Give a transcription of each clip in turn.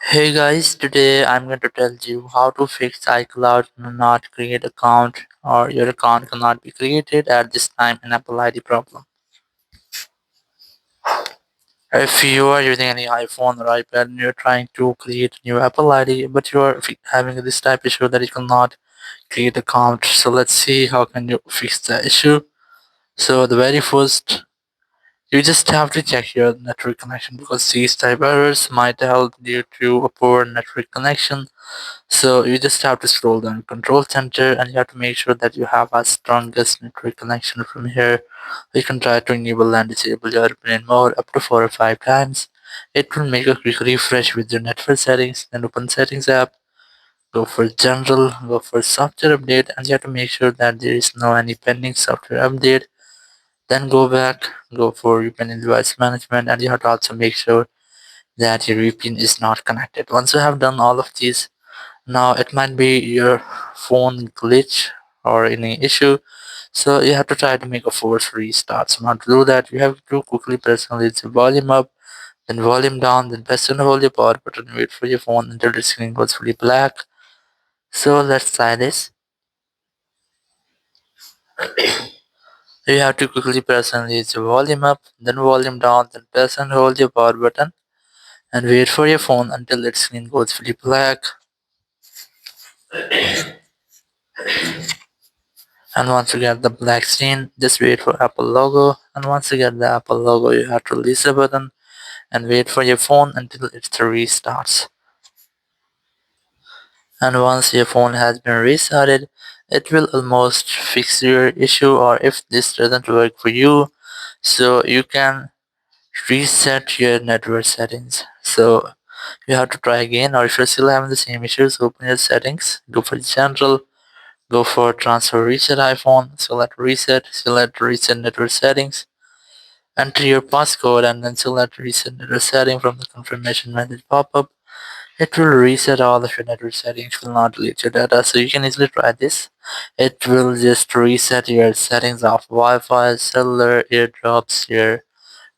Hey guys, today I'm going to tell you how to fix iCloud not create account or your account cannot be created at this time in Apple ID problem. If you are using any iPhone or iPad and you're trying to create a new Apple ID but you're having this type issue that you cannot create account, so let's see how can you fix the issue. So the very first, you just have to check your network connection because these type errors might help due to a poor network connection. So you just have to scroll down control center and you have to make sure that you have a strongest network connection from here. You can try to enable and disable your airplane mode up to 4 or 5 times. It will make a quick refresh with your network settings. Then open settings app, go for general, go for software update, and you have to make sure that there is no any pending software update. Then go back, go for VPN device management, and you have to also make sure that your VPN is not connected. Once you have done all of these, now it might be your phone glitch or any issue, so you have to try to make a force restart. So now to do that, you have to quickly press and leave the volume up, then volume down, then press and hold your power button and wait for your phone until the screen goes fully black. So let's try this. You have to quickly press and leave the volume up, then volume down, then press and hold your power button and wait for your phone until its screen goes fully black. And once you get the black screen, just wait for Apple logo. And once you get the Apple logo, you have to release the button and wait for your phone until it restarts. And once your phone has been restarted, it will almost fix your issue. Or if this doesn't work for you, so you can reset your network settings. So you have to try again, or if you're still having the same issues, open your settings, go for general, go for transfer reset iPhone, select reset network settings, enter your passcode and then select reset network setting from the confirmation message pop-up. It will reset all of your network settings, will not delete your data, so you can easily try this. It will just reset your settings of Wi-Fi, cellular, airdrops, your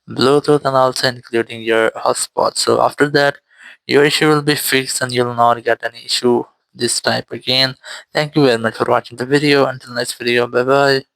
Bluetooth, and also including your hotspot. So after that, your issue will be fixed and you'll not get any issue this type again. Thank you very much for watching the video. Until next video, bye bye.